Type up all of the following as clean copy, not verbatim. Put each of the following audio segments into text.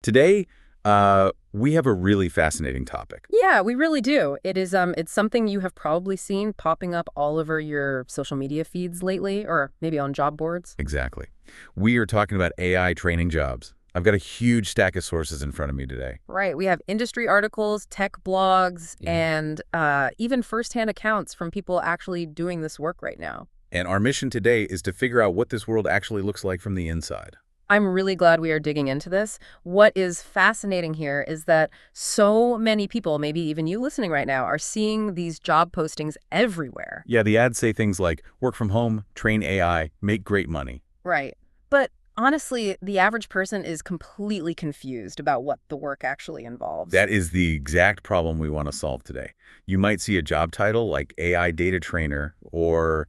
Today, we have a really fascinating topic. Yeah, we really do. It's something you have probably seen popping up all over your social media feeds lately, or maybe on job boards. Exactly. We are talking about AI training jobs. I've got a huge stack of sources in front of me today. Right. We have industry articles, tech blogs, Yeah. and even firsthand accounts from people actually doing this work right now. And our mission today is to figure out what this world actually looks like from the inside. I'm really glad we are digging into this. What is fascinating here is that so many people, maybe even you listening right now, are seeing these job postings everywhere. Yeah, the ads say things like, work from home, train AI, make great money. Right. But honestly, the average person is completely confused about what the work actually involves. That is the exact problem we want to solve today. You might see a job title like AI data trainer or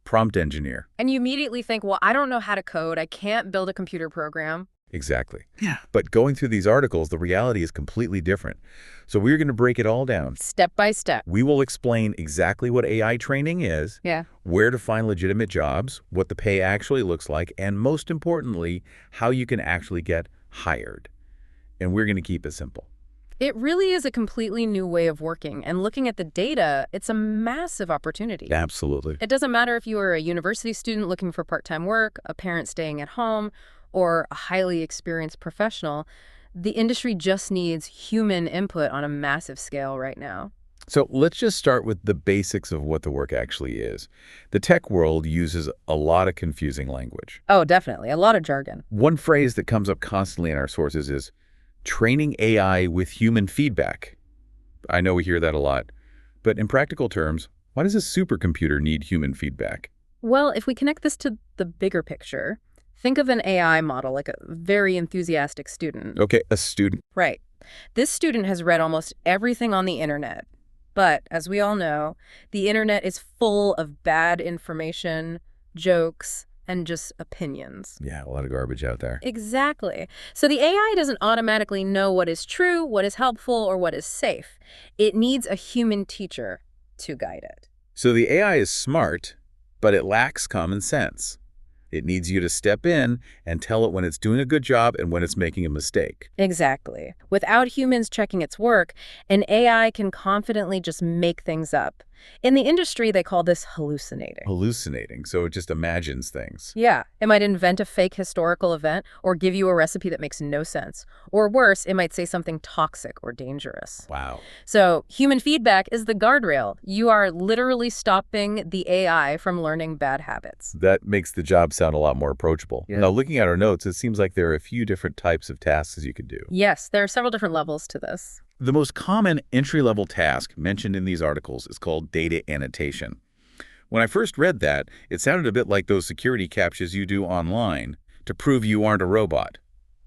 prompt engineer. And you immediately think, well, I don't know how to code. I can't build a computer program. Exactly. Yeah. But going through these articles, the reality is completely different. So we're going to break it all down. Step by step. We will explain exactly what AI training is, Yeah. where to find legitimate jobs, what the pay actually looks like, and most importantly, how you can actually get hired. And we're going to keep it simple. It really is a completely new way of working. And looking at the data, it's a massive opportunity. Absolutely. It doesn't matter if you are a university student looking for part-time work, a parent staying at home, or a highly experienced professional. The industry just needs human input on a massive scale right now. So let's just start with the basics of what the work actually is. The tech world uses a lot of confusing language. Oh, definitely. A lot of jargon. One phrase that comes up constantly in our sources is training AI with human feedback. I know we hear that a lot, but in practical terms, why does a supercomputer need human feedback? Well, if we connect this to the bigger picture, think of an AI model like a very enthusiastic student. Okay, a student. Right. This student has read almost everything on the internet. But as we all know, the internet is full of bad information, jokes, and just opinions. Yeah, a lot of garbage out there. Exactly. So the AI doesn't automatically know what is true, what is helpful, or what is safe. It needs a human teacher to guide it. So the AI is smart, but it lacks common sense. It needs you to step in and tell it when it's doing a good job and when it's making a mistake. Exactly. Without humans checking its work, an AI can confidently just make things up. In the industry, they call this hallucinating. Hallucinating, so it just imagines things. Yeah, it might invent a fake historical event or give you a recipe that makes no sense. Or worse, it might say something toxic or dangerous. Wow. So human feedback is the guardrail. You are literally stopping the AI from learning bad habits. That makes the job sound a lot more approachable. Yeah. Now, looking at our notes, it seems like there are a few different types of tasks you could do. Yes, there are several different levels to this. The most common entry-level task mentioned in these articles is called data annotation. When I first read that, it sounded a bit like those security captchas you do online to prove you aren't a robot.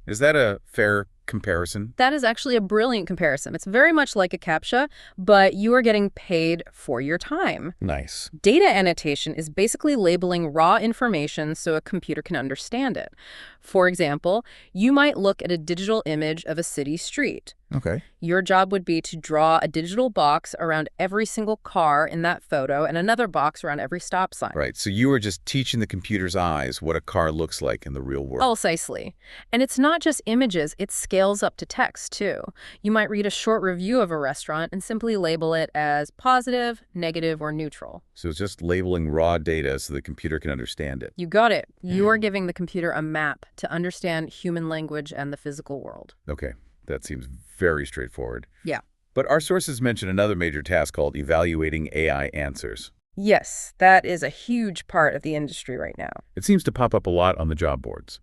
Is that a fair comparison? That is actually a brilliant comparison. It's very much like a CAPTCHA, but you are getting paid for your time. Nice. Data annotation is basically labeling raw information so a computer can understand it. For example, you might look at a digital image of a city street. Okay. Your job would be to draw a digital box around every single car in that photo and another box around every stop sign. Right, so you are just teaching the computer's eyes what a car looks like in the real world. Precisely. And it's not just images, it scales up to text, too. You might read a short review of a restaurant and simply label it as positive, negative, or neutral. So it's just labeling raw data so the computer can understand it. You got it. You are giving the computer a map to understand human language and the physical world. Okay, that seems very straightforward. Yeah. But our sources mention another major task called evaluating AI answers. Yes, that is a huge part of the industry right now. It seems to pop up a lot on the job boards.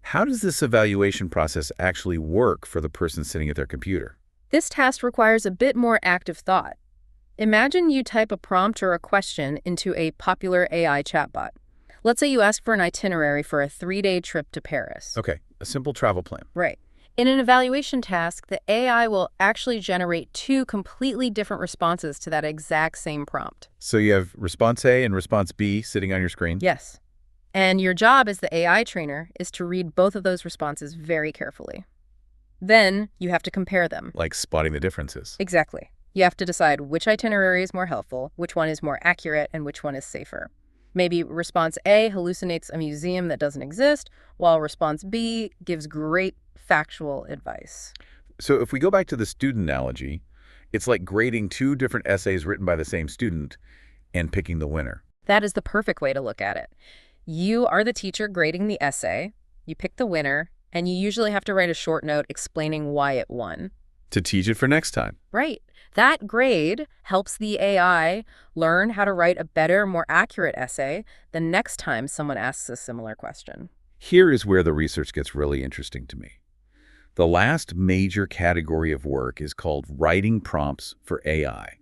How does this evaluation process actually work for the person sitting at their computer? This task requires a bit more active thought. Imagine you type a prompt or a question into a popular AI chatbot. Let's say you ask for an itinerary for a 3-day trip to Paris. Okay, a simple travel plan. Right. In an evaluation task, the AI will actually generate 2 completely different responses to that exact same prompt. So you have response A and response B sitting on your screen? Yes. And your job as the AI trainer is to read both of those responses very carefully. Then you have to compare them. Like spotting the differences. Exactly. You have to decide which itinerary is more helpful, which one is more accurate, and which one is safer. Maybe response A hallucinates a museum that doesn't exist, while response B gives great factual advice. So if we go back to the student analogy, it's like grading two different essays written by the same student and picking the winner. That is the perfect way to look at it. You are the teacher grading the essay, you pick the winner, and you usually have to write a short note explaining why it won. To teach it for next time. Right. That grade helps the AI learn how to write a better, more accurate essay the next time someone asks a similar question. Here is where the research gets really interesting to me. The last major category of work is called writing prompts for AI.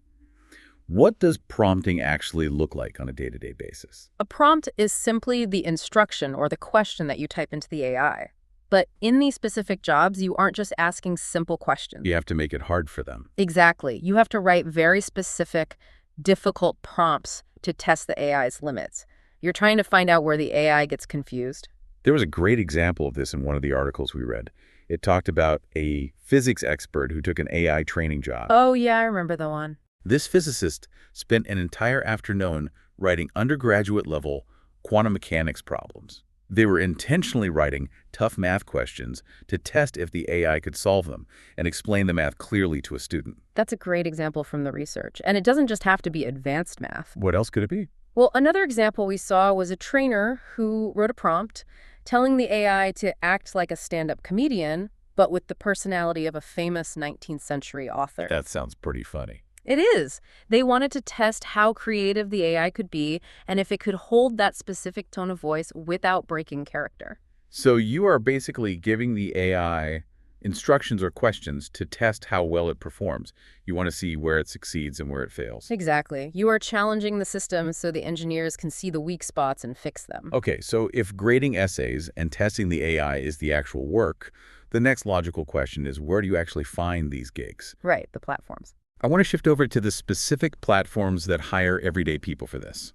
What does prompting actually look like on a day-to-day basis? A prompt is simply the instruction or the question that you type into the AI. But in these specific jobs, you aren't just asking simple questions. You have to make it hard for them. Exactly. You have to write very specific, difficult prompts to test the AI's limits. You're trying to find out where the AI gets confused. There was a great example of this in one of the articles we read. It talked about a physics expert who took an AI training job. Oh, yeah, I remember the one. This physicist spent an entire afternoon writing undergraduate-level quantum mechanics problems. They were intentionally writing tough math questions to test if the AI could solve them and explain the math clearly to a student. That's a great example from the research. And it doesn't just have to be advanced math. What else could it be? Well, another example we saw was a trainer who wrote a prompt telling the AI to act like a stand-up comedian, but with the personality of a famous 19th century author. That sounds pretty funny. It is. They wanted to test how creative the AI could be and if it could hold that specific tone of voice without breaking character. So you are basically giving the AI instructions or questions to test how well it performs. You want to see where it succeeds and where it fails. Exactly. You are challenging the system so the engineers can see the weak spots and fix them. Okay, so if grading essays and testing the AI is the actual work, the next logical question is, where do you actually find these gigs? Right, the platforms. I want to shift over to the specific platforms that hire everyday people for this.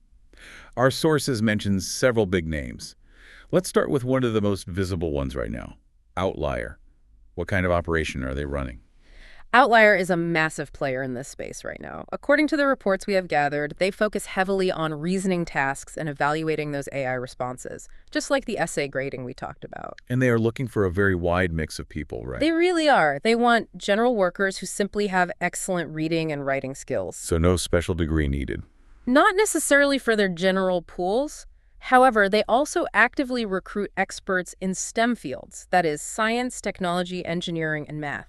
Our sources mention several big names. Let's start with one of the most visible ones right now, Outlier. What kind of operation are they running? Outlier is a massive player in this space right now. According to the reports we have gathered, they focus heavily on reasoning tasks and evaluating those AI responses, just like the essay grading we talked about. And they are looking for a very wide mix of people, right? They really are. They want general workers who simply have excellent reading and writing skills. So no special degree needed. Not necessarily for their general pools. However, they also actively recruit experts in STEM fields, that is, science, technology, engineering, and math.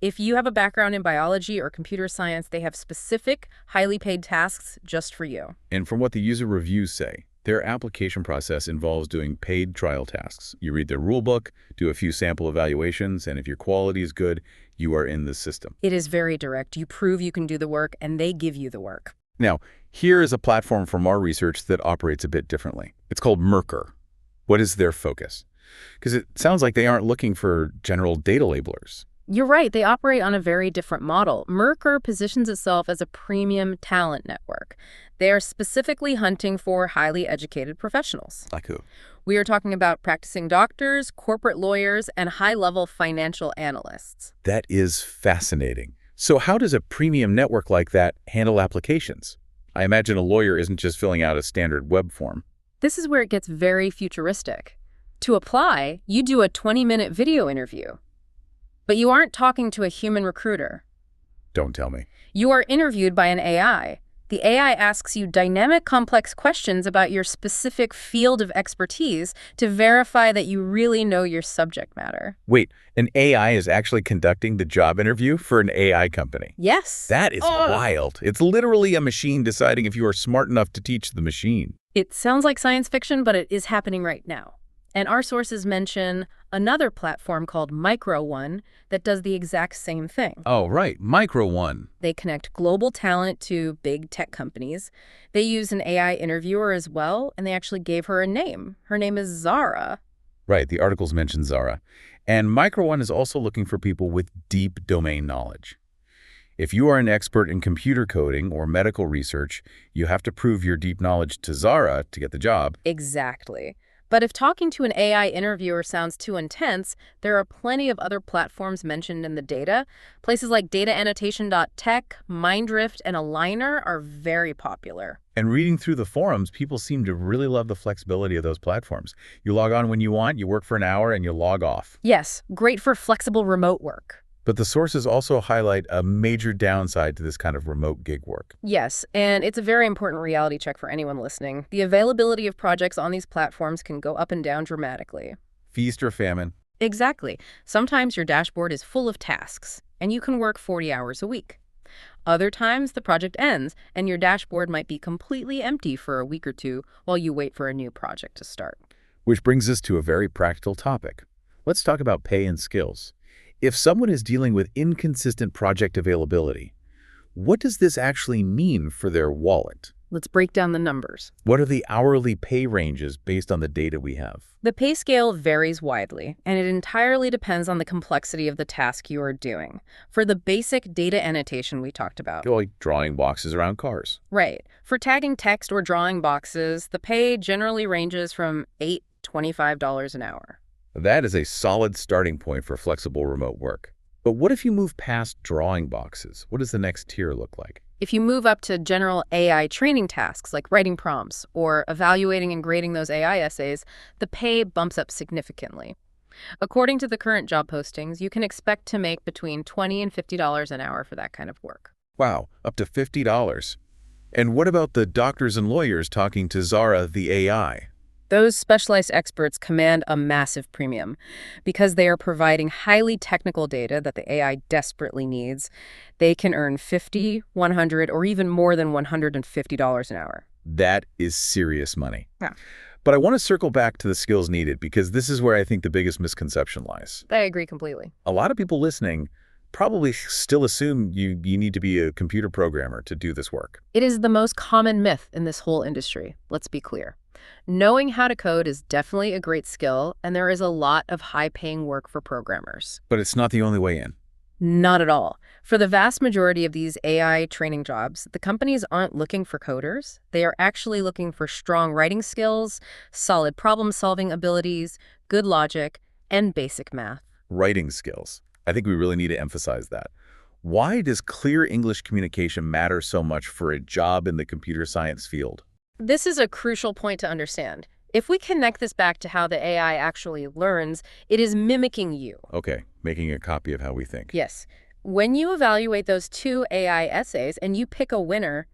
If you have a background in biology or computer science, they have specific, highly paid tasks just for you. And from what the user reviews say, their application process involves doing paid trial tasks. You read their rulebook, do a few sample evaluations, and if your quality is good, you are in the system. It is very direct. You prove you can do the work, and they give you the work. Now, here is a platform from our research that operates a bit differently. It's called Mercor. What is their focus? Because it sounds like they aren't looking for general data labelers. You're right. They operate on a very different model. Mercor positions itself as a premium talent network. They are specifically hunting for highly educated professionals. Like who? We are talking about practicing doctors, corporate lawyers, and high-level financial analysts. That is fascinating. So how does a premium network like that handle applications? I imagine a lawyer isn't just filling out a standard web form. This is where it gets very futuristic. To apply, you do a 20-minute video interview. But you aren't talking to a human recruiter. Don't tell me. You are interviewed by an AI. The AI asks you dynamic, complex questions about your specific field of expertise to verify that you really know your subject matter. Wait, an AI is actually conducting the job interview for an AI company? Yes. That is wild. It's literally a machine deciding if you are smart enough to teach the machine. It sounds like science fiction, but it is happening right now. And our sources mention another platform called Micro that does the exact same thing. Oh, right. Micro. They connect global talent to big tech companies. They use an AI interviewer as well, and they actually gave her a name. Her name is Zara. Right. The articles mention Zara. And Micro is also looking for people with deep domain knowledge. If you are an expert in computer coding or medical research, you have to prove your deep knowledge to Zara to get the job. Exactly. But if talking to an AI interviewer sounds too intense, there are plenty of other platforms mentioned in the data. Places like dataannotation.tech, Mindrift, and Aligner are very popular. And reading through the forums, people seem to really love the flexibility of those platforms. You log on when you want, you work for an hour, and you log off. Yes, great for flexible remote work. But the sources also highlight a major downside to this kind of remote gig work. Yes, and it's a very important reality check for anyone listening. The availability of projects on these platforms can go up and down dramatically. Feast or famine. Exactly. Sometimes your dashboard is full of tasks, and you can work 40 hours a week. Other times, the project ends, and your dashboard might be completely empty for a week or two while you wait for a new project to start. Which brings us to a very practical topic. Let's talk about pay and skills. If someone is dealing with inconsistent project availability, what does this actually mean for their wallet? Let's break down the numbers. What are the hourly pay ranges based on the data we have? The pay scale varies widely, and it entirely depends on the complexity of the task you are doing. For the basic data annotation we talked about. Like drawing boxes around cars. Right. For tagging text or drawing boxes, the pay generally ranges from $8 to $25 an hour. That is a solid starting point for flexible remote work. But what if you move past drawing boxes? What does the next tier look like? If you move up to general AI training tasks like writing prompts or evaluating and grading those AI essays, the pay bumps up significantly. According to the current job postings, you can expect to make between $20 and $50 an hour for that kind of work. Wow, up to $50. And what about the doctors and lawyers talking to Zara, the AI? Those specialized experts command a massive premium because they are providing highly technical data that the AI desperately needs. They can earn $50, $100, or even more than $150 an hour. That is serious money. Yeah. But I want to circle back to the skills needed because this is where I think the biggest misconception lies. I agree completely. A lot of people listening probably still assume you need to be a computer programmer to do this work. It is the most common myth in this whole industry, let's be clear. Knowing how to code is definitely a great skill, and there is a lot of high-paying work for programmers. But it's not the only way in. Not at all. For the vast majority of these AI training jobs, the companies aren't looking for coders. They are actually looking for strong writing skills, solid problem-solving abilities, good logic, and basic math. Writing skills. I think we really need to emphasize that. Why does clear English communication matter so much for a job in the computer science field? This is a crucial point to understand. If we connect this back to how the AI actually learns, it is mimicking you. Okay, making a copy of how we think. Yes. When you evaluate those two AI essays and you pick a winner,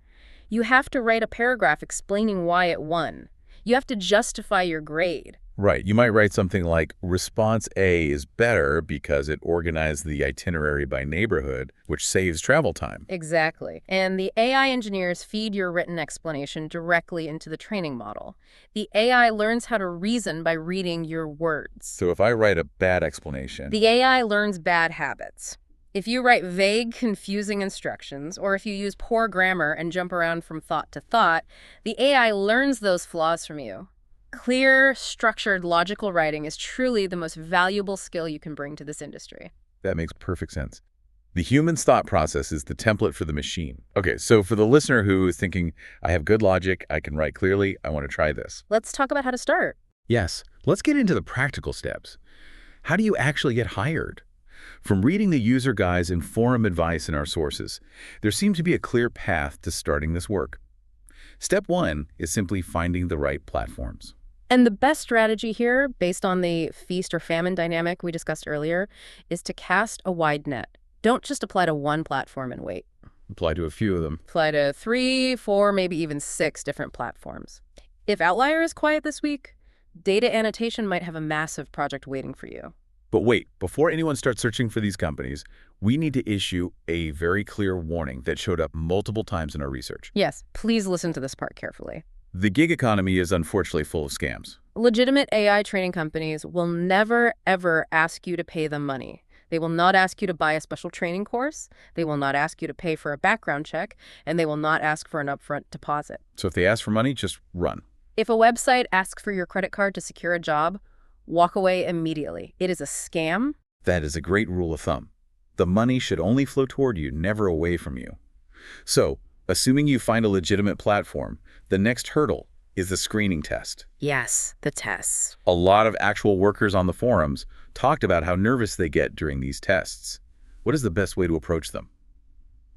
you have to write a paragraph explaining why it won. You have to justify your grade. Right. You might write something like, response A is better because it organized the itinerary by neighborhood, which saves travel time. Exactly. And the AI engineers feed your written explanation directly into the training model. The AI learns how to reason by reading your words. So if I write a bad explanation, The AI learns bad habits. If you write vague, confusing instructions, or if you use poor grammar and jump around from thought to thought, the AI learns those flaws from you. Clear, structured, logical writing is truly the most valuable skill you can bring to this industry. that makes perfect sense. The human's thought process is the template for the machine. Okay, so for the listener who is thinking, I have good logic, I can write clearly, I want to try this. Let's talk about how to start. Yes, let's get into the practical steps. How do you actually get hired? From reading the user guides and forum advice in our sources, there seems to be a clear path to starting this work. Step 1 is simply finding the right platforms. And the best strategy here, based on the feast or famine dynamic we discussed earlier, is to cast a wide net. Don't just apply to one platform and wait. Apply to a few of them. Apply to 3, 4, maybe even 6 different platforms. If Outlier is quiet this week, data annotation might have a massive project waiting for you. But wait, before anyone starts searching for these companies, we need to issue a very clear warning that showed up multiple times in our research. Yes, please listen to this part carefully. The gig economy is unfortunately full of scams. Legitimate AI training companies will never, ever ask you to pay them money. They will not ask you to buy a special training course. They will not ask you to pay for a background check, and they will not ask for an upfront deposit. So if they ask for money, just run. If a website asks for your credit card to secure a job, walk away immediately. It is a scam. That is a great rule of thumb. The money should only flow toward you, never away from you. So, assuming you find a legitimate platform, the next hurdle, is the screening test. Yes, the tests. A lot of actual workers on the forums talked about how nervous they get during these tests. What is the best way to approach them?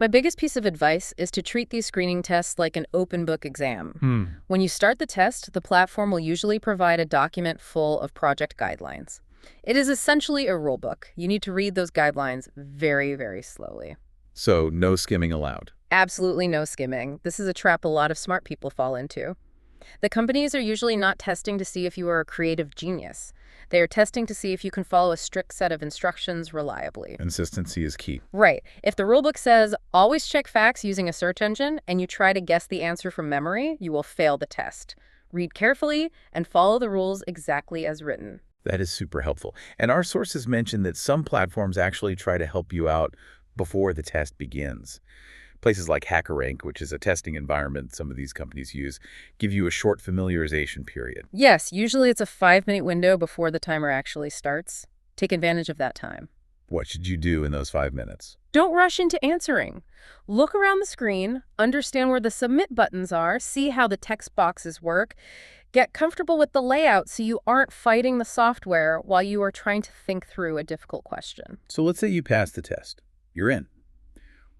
My biggest piece of advice is to treat these screening tests like an open book exam. When you start the test, the platform will usually provide a document full of project guidelines. It is essentially a rule book. You need to read those guidelines very, very slowly. So no skimming allowed. Absolutely no skimming. This is a trap a lot of smart people fall into. The companies are usually not testing to see if you are a creative genius. They are testing to see if you can follow a strict set of instructions reliably. Consistency is key. Right. If the rulebook says, always check facts using a search engine, and you try to guess the answer from memory, you will fail the test. Read carefully and follow the rules exactly as written. That is super helpful. And our sources mention that some platforms actually try to help you out before the test begins. Places like HackerRank, which is a testing environment some of these companies use, give you a short familiarization period. Yes, usually it's a 5-minute window before the timer actually starts. Take advantage of that time. What should you do in those 5 minutes? Don't rush into answering. Look around the screen, understand where the submit buttons are, see how the text boxes work. Get comfortable with the layout so you aren't fighting the software while you are trying to think through a difficult question. So let's say you pass the test. You're in.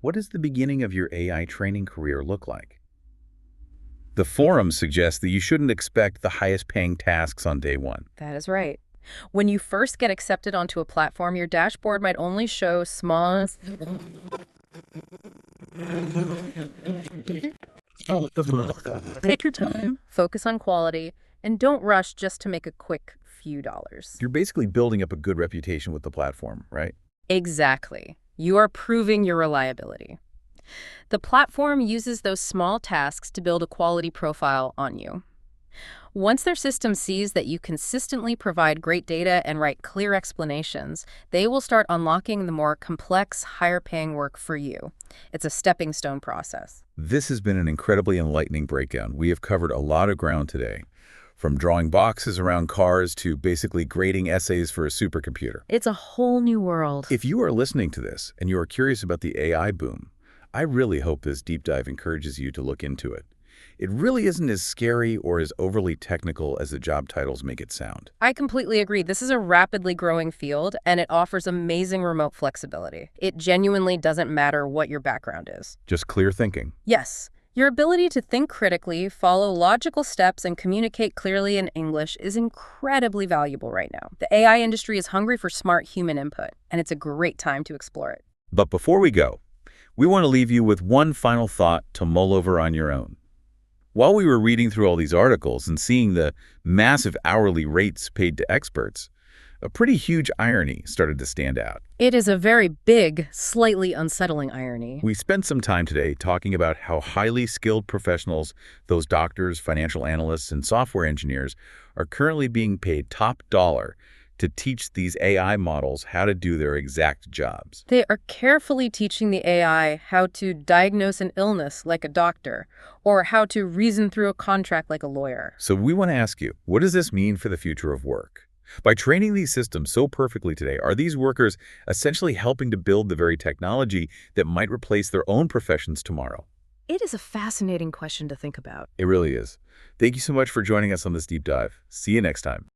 What does the beginning of your AI training career look like? The forum suggests that you shouldn't expect the highest paying tasks on day one. That is right. When you first get accepted onto a platform, your dashboard might only show small... Take your time, focus on quality, and don't rush just to make a quick few dollars. You're basically building up a good reputation with the platform, right? Exactly. You are proving your reliability. The platform uses those small tasks to build a quality profile on you. Once their system sees that you consistently provide great data and write clear explanations, they will start unlocking the more complex, higher-paying work for you. It's a stepping stone process. This has been an incredibly enlightening breakdown. We have covered a lot of ground today, from drawing boxes around cars to basically grading essays for a supercomputer. It's a whole new world. If you are listening to this and you are curious about the AI boom, I really hope this deep dive encourages you to look into it. It really isn't as scary or as overly technical as the job titles make it sound. I completely agree. This is a rapidly growing field, and it offers amazing remote flexibility. It genuinely doesn't matter what your background is. Just clear thinking. Yes. Your ability to think critically, follow logical steps, and communicate clearly in English is incredibly valuable right now. The AI industry is hungry for smart human input, and it's a great time to explore it. But before we go, we want to leave you with one final thought to mull over on your own. While we were reading through all these articles and seeing the massive hourly rates paid to experts, a pretty huge irony started to stand out. It is a very big, slightly unsettling irony. We spent some time today talking about how highly skilled professionals, those doctors, financial analysts, and software engineers, are currently being paid top dollar to teach these AI models how to do their exact jobs. They are carefully teaching the AI how to diagnose an illness like a doctor, or how to reason through a contract like a lawyer. So we want to ask you, what does this mean for the future of work? By training these systems so perfectly today, are these workers essentially helping to build the very technology that might replace their own professions tomorrow? It is a fascinating question to think about. It really is. Thank you so much for joining us on this deep dive. See you next time.